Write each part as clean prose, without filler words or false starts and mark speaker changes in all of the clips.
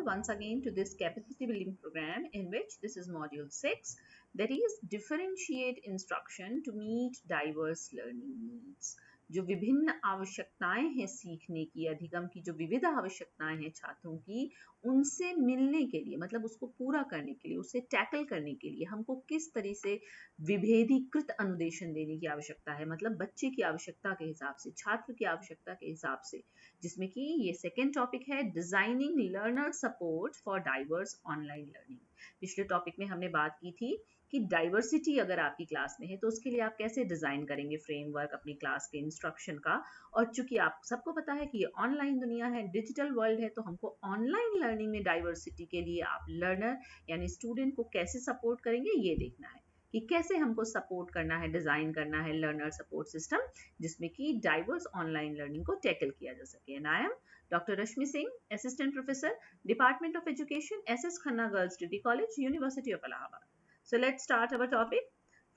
Speaker 1: once again to this capacity building program in which this is module 6, that is differentiate instruction to meet diverse learning needs. जो विभिन्न आवश्यकताएं हैं सीखने की, अधिगम की जो विविध आवश्यकताएं हैं छात्रों की, उनसे मिलने के लिए, मतलब उसको पूरा करने के लिए, उसे टैकल करने के लिए हमको किस तरह से विभेदीकृत अनुदेशन देने की आवश्यकता है, मतलब बच्चे की आवश्यकता के हिसाब से, छात्र की आवश्यकता के हिसाब से, जिसमें कि ये सेकेंड टॉपिक है designing learner support for diverse online learning. पिछले टॉपिक में हमने बात की थी कि डाइवर्सिटी अगर आपकी क्लास में है तो उसके लिए आप कैसे डिजाइन करेंगे फ्रेमवर्क अपनी क्लास के इंस्ट्रक्शन का। और चूंकि आप सबको पता है कि ये ऑनलाइन दुनिया है, डिजिटल वर्ल्ड है, तो हमको ऑनलाइन लर्निंग में डाइवर्सिटी के लिए आप लर्नर यानी स्टूडेंट को कैसे सपोर्ट करेंगे ये देखना है कि कैसे हमको सपोर्ट करना है, डिजाइन करना है लर्नर सपोर्ट सिस्टम जिसमें कि डाइवर्स ऑनलाइन लर्निंग को टैकल किया जा सके। And I am doctor Rashmi Singh, assistant professor, department of education, S Khanna girls degree college, university of Allahabad. So let's start our topic.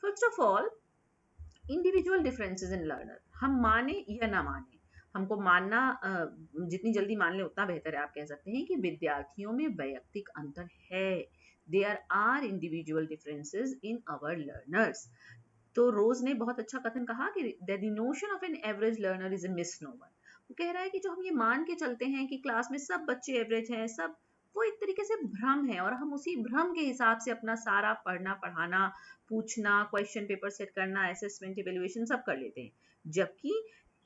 Speaker 1: First of all, individual differences in learner. हम माने या ना माने, हमको मानना जितनी जल्दी मान ले उतना बेहतर है। आप कह सकते हैं कि विद्यार्थियों में वैयक्तिक अंतर है। There are individual differences in our learners. तो रोज ने बहुत अच्छा कथन कहा कि the notion of an average learner is a misnomer. वो कह रहा है कि जो हम ये मान के चलते हैं कि क्लास में सब बच्चे एवरेज हैं, सब, वो एक तरीके से भ्रम है और हम उसी भ्रम के हिसाब से अपना सारा पढ़ना, पढ़ाना, पूछना, क्वेश्चन पेपर सेट करना, असेसमेंट, इवैल्यूएशन सब कर लेते हैं, जबकि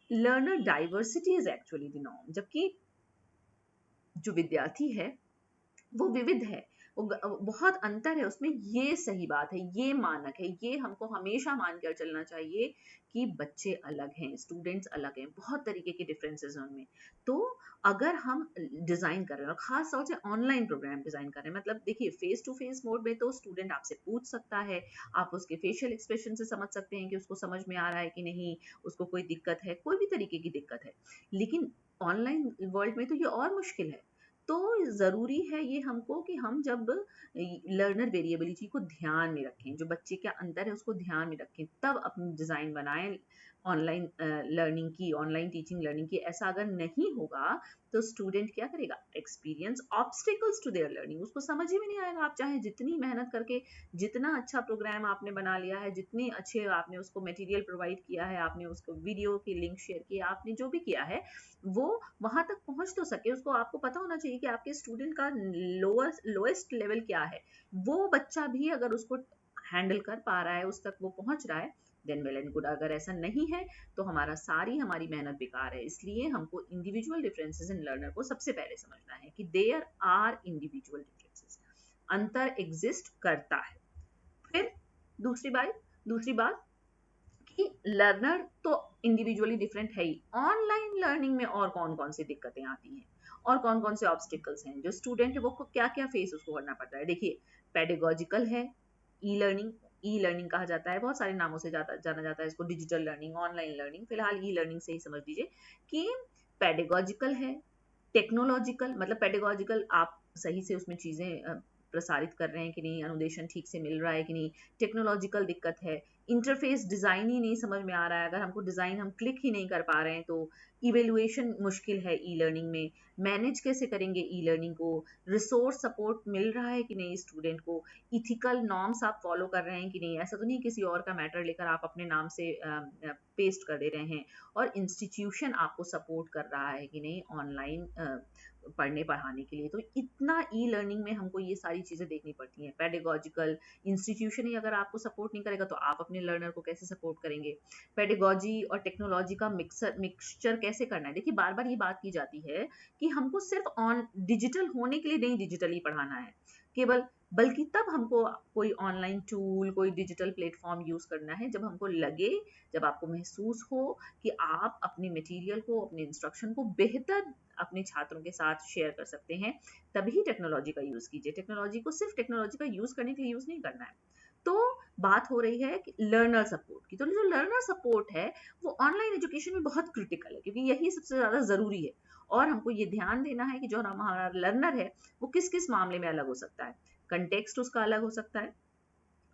Speaker 1: learner diversity is actually the norm. जबकि जो विद्यार्थी है वो विविध है, वो बहुत अंतर है उसमें, ये सही बात है, ये मानक है, ये हमको हमेशा मानकर चलना चाहिए कि बच्चे अलग हैं, स्टूडेंट्स अलग हैं, बहुत तरीके के डिफरेंसेस हैं उनमें। तो अगर हम डिजाइन कर रहे हैं और खास तौर से ऑनलाइन प्रोग्राम डिजाइन कर रहे हैं, मतलब देखिए फेस टू फेस मोड में तो स्टूडेंट आपसे पूछ सकता है, आप उसके फेशियल एक्सप्रेशन से समझ सकते हैं कि उसको समझ में आ रहा है कि नहीं, उसको कोई दिक्कत है, कोई भी तरीके की दिक्कत है। लेकिन ऑनलाइन वर्ल्ड में तो ये और मुश्किल है। तो ज़रूरी है ये हमको कि हम जब लर्नर वेरिएबिलिटी को ध्यान में रखें, जो बच्चे का अंतर है उसको ध्यान में रखें, तब अपनी डिज़ाइन बनाएं ऑनलाइन लर्निंग की, ऑनलाइन टीचिंग लर्निंग की। ऐसा अगर नहीं होगा तो स्टूडेंट क्या करेगा, experience obstacles to their learning, उसको समझ ही में नहीं आएगा। आप चाहे जितनी मेहनत करके, जितना अच्छा प्रोग्राम आपने बना लिया है, जितने अच्छे आपने उसको मटेरियल प्रोवाइड किया है, आपने उसको वीडियो की लिंक शेयर की, आपने जो भी किया है, वो वहां तक पहुंच तो सके। उसको आपको पता होना चाहिए कि आपके स्टूडेंट का लोएस्ट लेवल क्या है। वो बच्चा भी अगर उसको हैंडल कर पा रहा है, उस तक वो पहुंच रहा है, देन वेल एंड गुड। अगर ऐसा नहीं है तो हमारी मेहनत बेकार है। इसलिए हमको इंडिविजुअल डिफरेंसेस इन लर्नर को सबसे पहले समझना है कि देयर आर इंडिविजुअल डिफरेंसेस, अंतर एग्जिस्ट करता है। फिर दूसरी बात कि लर्नर तो इंडिविजुअली डिफरेंट है ही, ऑनलाइन लर्निंग में और कौन कौन सी दिक्कतें आती हैं और कौन कौन से ऑब्स्टिकल्स हैं जो स्टूडेंट है वो क्या क्या फेस उसको करना पड़ता है। देखिए, पेडागोजिकल है, ई लर्निंग कहा जाता है, बहुत सारे नामों से जाना जाता है इसको, डिजिटल लर्निंग, ऑनलाइन लर्निंग, फिलहाल ई लर्निंग से ही समझ लीजिए कि पेडागोजिकल है, टेक्नोलॉजिकल, मतलब पेडागोजिकल आप सही से उसमें चीजें प्रसारित कर रहे हैं कि नहीं, अनुदेशन ठीक से मिल रहा है कि नहीं, टेक्नोलॉजिकल दिक्कत है, इंटरफेस डिजाइन ही नहीं समझ में आ रहा है, अगर हमको डिजाइन हम क्लिक ही नहीं कर पा रहे हैं तो इवेल्युएशन मुश्किल है ई लर्निंग में, मैनेज कैसे करेंगे ई लर्निंग को, रिसोर्स सपोर्ट मिल रहा है कि नहीं स्टूडेंट को, इथिकल नॉर्म्स आप फॉलो कर रहे हैं कि नहीं, ऐसा तो नहीं किसी और का मैटर लेकर आप अपने नाम से पेस्ट कर दे रहे हैं, और इंस्टीट्यूशन आपको सपोर्ट कर रहा है कि नहीं ऑनलाइन पढ़ने पढ़ाने के लिए। तो इतना ई लर्निंग में हमको ये सारी चीजें देखनी पड़ती हैं। पेडागोजिकल, इंस्टीट्यूशन ही अगर आपको सपोर्ट नहीं करेगा तो आप अपने लर्नर को कैसे सपोर्ट करेंगे। पेडागोजी और टेक्नोलॉजी का मिक्सचर कैसे करना है। देखिए, बार बार ये बात की जाती है कि हमको सिर्फ ऑन डिजिटल होने के लिए नहीं डिजिटली पढ़ाना है केवल, बल्कि तब हमको कोई ऑनलाइन टूल, कोई डिजिटल प्लेटफॉर्म यूज करना है जब हमको लगे, जब आपको महसूस हो कि आप अपने मटेरियल को, अपने इंस्ट्रक्शन को बेहतर अपने छात्रों के साथ शेयर कर सकते हैं, तभी टेक्नोलॉजी का यूज कीजिए। टेक्नोलॉजी को सिर्फ टेक्नोलॉजी का यूज करने के लिए यूज नहीं करना है। तो बात हो रही है कि लर्नर सपोर्ट की, तो जो लर्नर सपोर्ट है वो ऑनलाइन एजुकेशन में बहुत क्रिटिकल है, क्योंकि यही सबसे ज्यादा जरूरी है। और हमको ये ध्यान देना है कि जो हमारा लर्नर है वो किस किस मामले में अलग हो सकता है, कंटेक्स्ट उसका अलग हो सकता है,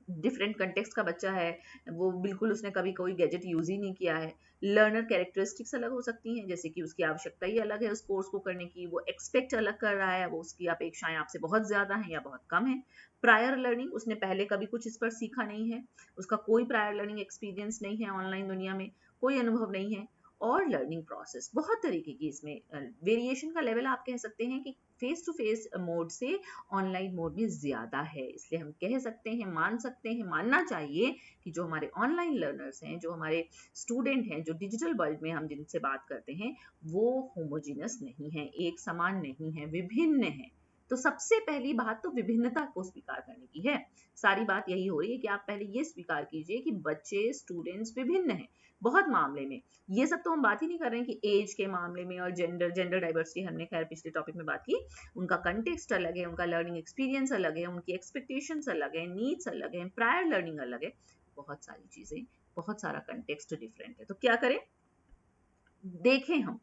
Speaker 1: डिफरेंट कंटेक्स्ट का बच्चा है, वो बिल्कुल उसने कभी कोई गैजेट यूज ही नहीं किया है। लर्नर कैरेक्टरिस्टिक्स अलग हो सकती हैं, जैसे कि उसकी आवश्यकता ही अलग है उस कोर्स को करने की, वो एक्सपेक्ट अलग कर रहा है, वो उसकी अपेक्षाएं आपसे बहुत ज्यादा हैं या बहुत कम है। प्रायर लर्निंग, उसने पहले कभी कुछ इस पर सीखा नहीं है, उसका कोई प्रायर लर्निंग एक्सपीरियंस नहीं है, ऑनलाइन दुनिया में कोई अनुभव नहीं है। और लर्निंग प्रोसेस बहुत तरीके की, इसमें वेरिएशन का लेवल आप कह सकते हैं कि फेस टू फेस मोड से ऑनलाइन मोड में ज्यादा है। इसलिए हम कह सकते हैं, मान सकते हैं, मानना चाहिए कि जो हमारे ऑनलाइन लर्नर्स हैं, जो हमारे स्टूडेंट हैं, जो डिजिटल वर्ल्ड में हम जिनसे बात करते हैं, वो होमोजीनस नहीं है, एक समान नहीं है, विभिन्न है। तो सबसे पहली बात तो विभिन्नता को स्वीकार करने की है। सारी बात यही हो रही है कि आप पहले ये स्वीकार कीजिए कि बच्चे, स्टूडेंट्स विभिन्न हैं बहुत मामले में। ये सब तो हम बात ही नहीं कर रहे हैं कि एज के मामले में और जेंडर डाइवर्सिटी हमने खैर पिछले टॉपिक में बात की। उनका कंटेक्स्ट अलग है, उनका लर्निंग एक्सपीरियंस अलग है, उनकी एक्सपेक्टेशंस अलग है, नीड्स अलग है, प्रायर लर्निंग अलग है, बहुत सारी चीजें, बहुत सारा कंटेक्स्ट डिफरेंट है। तो क्या करें, देखें हम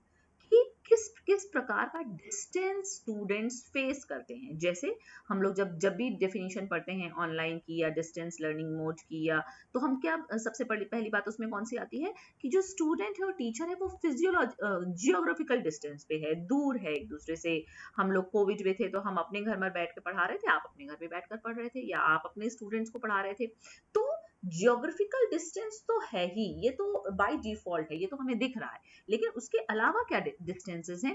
Speaker 1: कि किस किस प्रकार का डिस्टेंस स्टूडेंट्स फेस करते हैं। जैसे हम लोग जब जब भी डेफिनेशन पढ़ते हैं ऑनलाइन की या डिस्टेंस लर्निंग मोड की, या तो हम क्या सबसे पहली बात उसमें कौन सी आती है कि जो स्टूडेंट है और टीचर है वो जियोग्राफिकल डिस्टेंस पे है, दूर है एक दूसरे से। हम लोग कोविड में थे तो हम अपने घर में बैठ कर पढ़ा रहे थे, आप अपने घर पे बैठ कर पढ़ रहे थे, या आप अपने स्टूडेंट्स को पढ़ा रहे थे। तो जियोग्राफिकल डिस्टेंस तो है ही, ये तो बाय डिफॉल्ट है, ये तो हमें दिख रहा है। लेकिन उसके अलावा क्या डिस्टेंसेस हैं,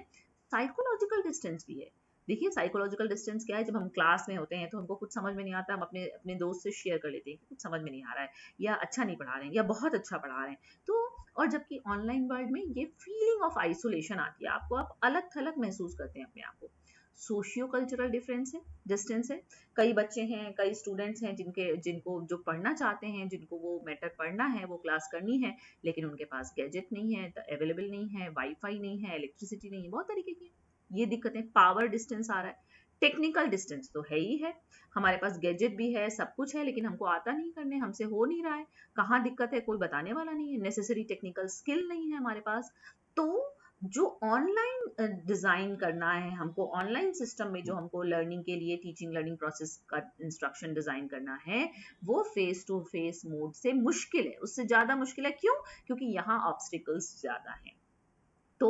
Speaker 1: साइकोलॉजिकल डिस्टेंस भी है। देखिए साइकोलॉजिकल डिस्टेंस क्या है, जब हम क्लास में होते हैं तो हमको कुछ समझ में नहीं आता, हम अपने अपने दोस्त से शेयर कर लेते हैं कि कुछ समझ में नहीं आ रहा है, या अच्छा नहीं पढ़ा रहे हैं, या बहुत अच्छा पढ़ा रहे हैं। तो और जबकि ऑनलाइन वर्ल्ड में ये फीलिंग ऑफ आइसोलेशन आती है आपको, आप अलग थलग महसूस करते हैं अपने आप को। सोशियो कल्चरल डिफरेंस है, डिस्टेंस है। कई बच्चे हैं, कई स्टूडेंट्स हैं जिनको जो पढ़ना चाहते हैं, जिनको वो मैटर पढ़ना है, वो क्लास करनी है, लेकिन उनके पास गैजेट नहीं है, अवेलेबल नहीं है, वाईफाई नहीं है, इलेक्ट्रिसिटी नहीं है, बहुत तरीके की ये दिक्कतें। पावर डिस्टेंस आ रहा है। टेक्निकल डिस्टेंस तो है ही है, हमारे पास गैजेट भी है, सब कुछ है, लेकिन हमको आता नहीं करने, हमसे हो नहीं रहा है। कहाँ दिक्कत है कोई बताने वाला नहीं है, नेसेसरी टेक्निकल स्किल नहीं है हमारे पास। तो जो ऑनलाइन डिजाइन करना है हमको, ऑनलाइन सिस्टम में जो हमको लर्निंग के लिए टीचिंग लर्निंग प्रोसेस का इंस्ट्रक्शन डिजाइन करना है, वो फेस टू फेस मोड से मुश्किल है, उससे ज्यादा मुश्किल है। क्यों? क्योंकि यहाँ ऑब्स्टिकल्स ज्यादा हैं। तो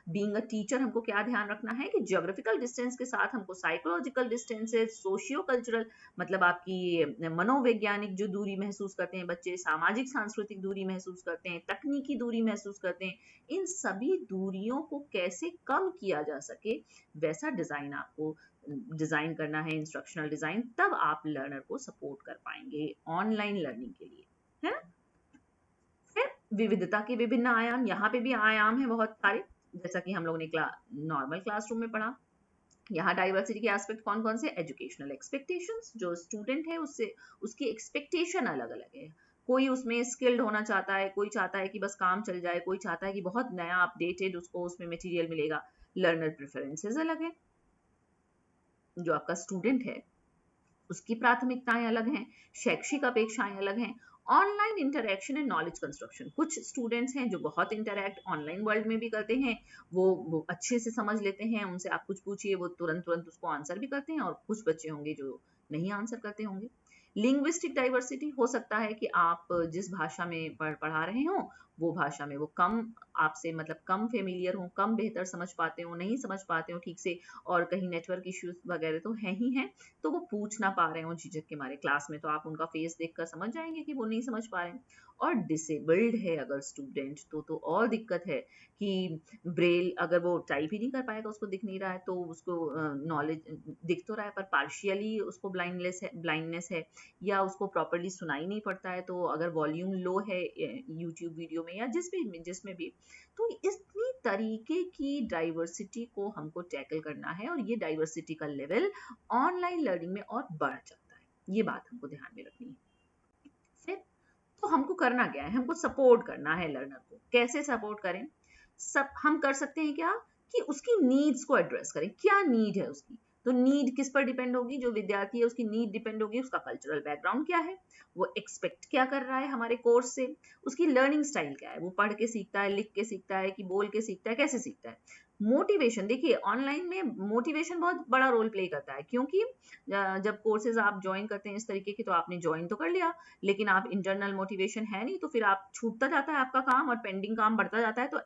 Speaker 1: बीइंग अ टीचर हमको क्या ध्यान रखना है कि ज्योग्राफिकल डिस्टेंस के साथ हमको साइकोलॉजिकल डिस्टेंसेस, सोशियो कल्चरल मतलब आपकी मनोवैज्ञानिक जो दूरी महसूस करते हैं बच्चे, सामाजिक सांस्कृतिक दूरी महसूस करते हैं, तकनीकी दूरी महसूस करते हैं, इन सभी दूरियों को कैसे कम किया जा सके, वैसा डिजाइन आपको डिजाइन करना है, इंस्ट्रक्शनल डिजाइन। तब आप लर्नर को सपोर्ट कर पाएंगे ऑनलाइन लर्निंग के लिए, है ना। फिर विविधता के विभिन्न आयाम, यहाँ पे भी आयाम है बहुत सारे, जैसा कि हम लोग ने नॉर्मल क्लासरूम में पढ़ा। यहाँ डाइवर्सिटी के एस्पेक्ट कौन कौन से, एजुकेशनल एक्सपेक्टेशंस, जो स्टूडेंट है उससे उसकी एक्सपेक्टेशन अलग अलग है। कोई उसमें स्किल्ड होना चाहता है, कोई चाहता है कि बस काम चल जाए, कोई चाहता है कि बहुत नया अपडेटेड उसको उसमें मटेरियल मिलेगा। लर्नर प्रेफरेंसेस अलग है। जो आपका स्टूडेंट है उसकी प्राथमिकताएं अलग हैं, शैक्षिक अपेक्षाएं अलग हैं। Online interaction and knowledge construction, कुछ स्टूडेंट्स हैं जो बहुत इंटरेक्ट ऑनलाइन वर्ल्ड में भी करते हैं, वो अच्छे से समझ लेते हैं, उनसे आप कुछ पूछिए वो तुरंत तुरंत उसको आंसर भी करते हैं, और कुछ बच्चे होंगे जो नहीं आंसर करते होंगे। लिंग्विस्टिक डाइवर्सिटी, हो सकता है कि आप जिस भाषा में पढ़ा रहे हो वो भाषा में वो कम आपसे मतलब कम फेमिलियर हो, कम बेहतर समझ पाते हो, नहीं समझ पाते हो ठीक से, और कहीं नेटवर्क इश्यूज वगैरह तो है ही है, तो वो पूछ ना पा रहे हो झिझक के मारे। क्लास में तो आप उनका फेस देखकर समझ जाएंगे कि वो नहीं समझ पा रहे हैं। और डिसेबल्ड है अगर स्टूडेंट, तो और दिक्कत है कि ब्रेल अगर वो टाइप ही नहीं कर पाएगा, उसको दिख नहीं रहा है, तो उसको नॉलेज दिख तो रहा है पर पार्शियली उसको ब्लाइंडनेस है, या उसको प्रॉपरली सुनाई नहीं पड़ता है, तो अगर वॉल्यूम लो है यूट्यूब वीडियो में या जिसमें भी, तो इतनी तरीके की डाइवर्सिटी को हमको टैकल करना है, और ये डाइवर्सिटी का लेवल ऑनलाइन लर्निंग में और बढ़ जाता है। ये बात हमको ध्यान में रखनी है। फिर तो हमको करना क्या है, हमको सपोर्ट करना है लर्नर को। कैसे सपोर्ट करें? सब हम कर सकते हैं क्या कि उसकी नीड्स को एड्रेस करें, क्या नीड है उसकी। तो नीड किस पर डिपेंड होगी, जो विद्यार्थी है उसकी नीड डिपेंड होगी उसका कल्चरल बैकग्राउंड क्या है, वो एक्सपेक्ट क्या कर रहा है हमारे कोर्स से, उसकी लर्निंग स्टाइल क्या है, वो पढ़ के सीखता है, लिख के सीखता है, कि बोल के सीखता है, कैसे सीखता है। मोटिवेशन, देखिए ऑनलाइन में मोटिवेशन बहुत बड़ा रोल प्ले करता है, क्योंकि जब कोर्सेज आप ज्वाइन करते हैं इस तरीके की, तो आपने ज्वाइन तो कर लिया, लेकिन आप इंटरनल मोटिवेशन है नहीं, तो फिर आप छूटता जाता है आपका काम और पेंडिंग काम बढ़ता जाता है, तो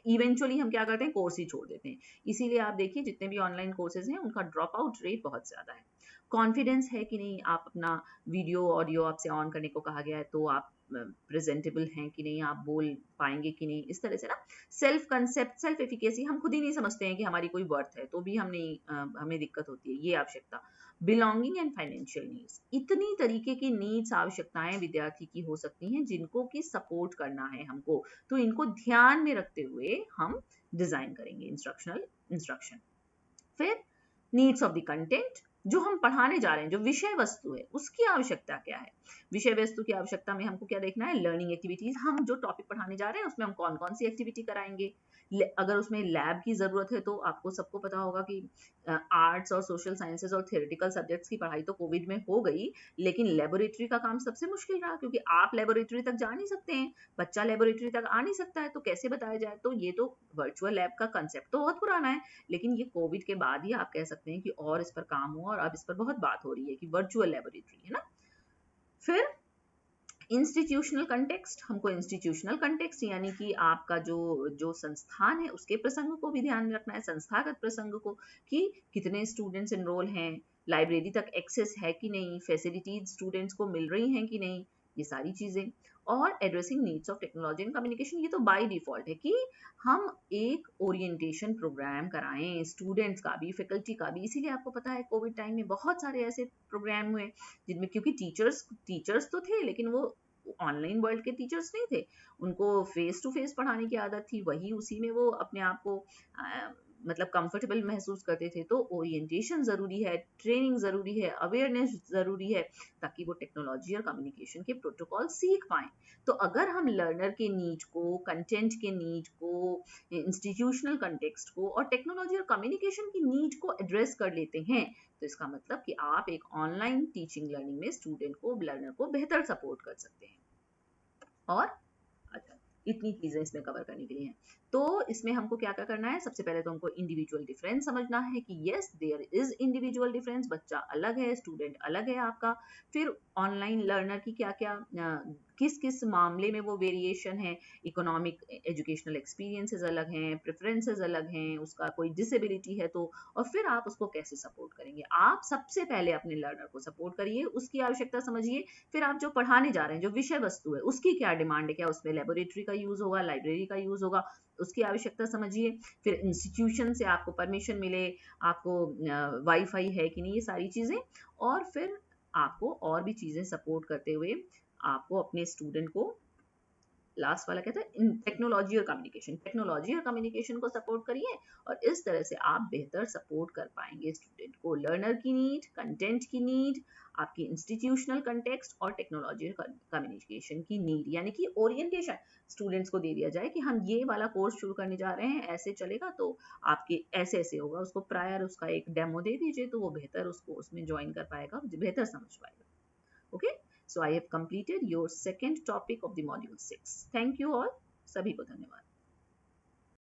Speaker 1: इवेंचुअली हम क्या करते हैं, कोर्स ही छोड़ देते हैं। इसीलिए आप देखिए जितने भी ऑनलाइन कोर्सेज हैं उनका ड्रॉप आउट रेट बहुत ज्यादा है। कॉन्फिडेंस है कि नहीं, आप अपना वीडियो ऑडियो आपसे ऑन करने को कहा गया है तो आप प्रेजेंटेबल हैं कि नहीं, आप बोल पाएंगे कि नहीं, इस तरह से ना सेल्फ कंसेप्ट, सेल्फ एफिकेसी हम खुद ही नहीं समझते हैं कि हमारी कोई वर्थ है, तो भी हम नहीं हमें दिक्कत होती है, ये आवश्यकता। बिलोंगिंग एंड फाइनेंशियल नीड्स, इतनी तरीके की नीड्स आवश्यकताएं विद्यार्थी की हो सकती हैं जिनको की सपोर्ट करना है हमको, तो इनको ध्यान में रखते हुए हम डिजाइन करेंगे इंस्ट्रक्शन। फिर नीड्स ऑफ द कंटेंट, जो हम पढ़ाने जा रहे हैं, जो विषय वस्तु है उसकी आवश्यकता क्या है। विषय वस्तु की आवश्यकता में हमको क्या देखना है, लर्निंग एक्टिविटीज, हम जो टॉपिक पढ़ाने जा रहे हैं उसमें हम कौन कौन सी एक्टिविटी कराएंगे। अगर उसमें लैब की जरूरत है तो आपको सबको पता होगा कि आर्ट्स और सोशल साइंसेज और थियोरेटिकल सब्जेक्ट्स की पढ़ाई तो कोविड में हो गई, लेकिन लेबोरेटरी का काम सबसे मुश्किल रहा, क्योंकि आप लेबोरेटरी तक जा नहीं सकते हैं, बच्चा लेबोरेटरी तक आ नहीं सकता है, तो कैसे बताया जाए। तो ये तो वर्चुअल लैब का कंसेप्ट तो बहुत पुराना है, लेकिन ये कोविड के बाद ही आप कह सकते हैं कि और इस पर काम हुआ और अब इस पर बहुत बात हो रही है कि वर्चुअल लेबोरेटरी है ना। फिर इंस्टीट्यूशनल कंटेक्स्ट, हमको इंस्टीट्यूशनल कंटेक्स्ट यानी कि आपका जो संस्थान है उसके प्रसंग को भी ध्यान में रखना है, संस्थागत प्रसंग को, कि कितने स्टूडेंट्स एनरोल हैं, लाइब्रेरी तक एक्सेस है कि नहीं, फैसिलिटीज स्टूडेंट्स को मिल रही हैं कि नहीं, ये सारी चीजें। और addressing needs of technology and communication, ये तो बाय डिफॉल्ट है कि हम एक ओरिएंटेशन प्रोग्राम कराएं स्टूडेंट्स का भी, फैकल्टी का भी। इसीलिए आपको पता है कोविड टाइम में बहुत सारे ऐसे प्रोग्राम हुए जिनमें, क्योंकि टीचर्स तो थे लेकिन वो ऑनलाइन वर्ल्ड के टीचर्स नहीं थे, उनको फेस टू फेस पढ़ाने की आदत थी, वही उसी में वो अपने आप को मतलब कंफर्टेबल महसूस करते थे। तो ओरिएंटेशन जरूरी है, ट्रेनिंग जरूरी है, अवेयरनेस जरूरी है, ताकि वो टेक्नोलॉजी और कम्युनिकेशन के प्रोटोकॉल सीख पाएं। तो अगर हम लर्नर के नीड को, कंटेंट के नीड को, इंस्टीट्यूशनल कंटेक्स्ट को और टेक्नोलॉजी और कम्युनिकेशन की नीड को एड्रेस कर लेते हैं, तो इसका मतलब कि आप एक ऑनलाइन टीचिंग लर्निंग में स्टूडेंट को, लर्नर को बेहतर सपोर्ट कर सकते हैं। और अच्छा, इतनी चीजें इसमें कवर करने के लिए हैं। तो इसमें हमको क्या क्या करना है, सबसे पहले तो हमको इंडिविजुअल डिफरेंस समझना है कि yes there is individual difference, बच्चा अलग है, स्टूडेंट अलग है आपका। फिर ऑनलाइन लर्नर की क्या क्या किस किस मामले में वो वेरिएशन है, इकोनॉमिक एजुकेशनल एक्सपीरियंसेस अलग हैं, प्रेफरेंसेस अलग हैं, उसका कोई डिसेबिलिटी है तो, और फिर आप उसको कैसे सपोर्ट करेंगे। आप सबसे पहले अपने लर्नर को सपोर्ट करिए, उसकी आवश्यकता समझिए, फिर आप जो पढ़ाने जा रहे हैं, जो विषय वस्तु है उसकी क्या डिमांड है, क्या उसमें लेबोरेटरी का यूज होगा, लाइब्रेरी का यूज होगा, उसकी आवश्यकता समझिए। फिर इंस्टीट्यूशन से आपको परमिशन मिले, आपको वाईफाई है कि नहीं, ये सारी चीजें। और फिर आपको और भी चीजें सपोर्ट करते हुए आपको अपने स्टूडेंट को, लास्ट वाला कहता है टेक्नोलॉजी और कम्युनिकेशन को सपोर्ट करिए, और इस तरह से आप बेहतर सपोर्ट कर पाएंगे स्टूडेंट को, लर्नर की नीड, कंटेंट की नीड, आपकी इंस्टीट्यूशनल कंटेक्स्ट और टेक्नोलॉजी और कम्युनिकेशन की नीड, यानी कि ओरिएंटेशन स्टूडेंट्स को दे दिया जाए कि हम ये वाला कोर्स शुरू करने जा रहे हैं, ऐसे चलेगा तो आपके ऐसे ऐसे होगा, उसको प्रायर उसका एक डेमो दे दीजिए तो वो बेहतर उसको उसमें ज्वाइन कर पाएगा, बेहतर समझ पाएगा। Okay, so I have completed your second topic of the module 6. Thank you all. सभी को धन्यवाद।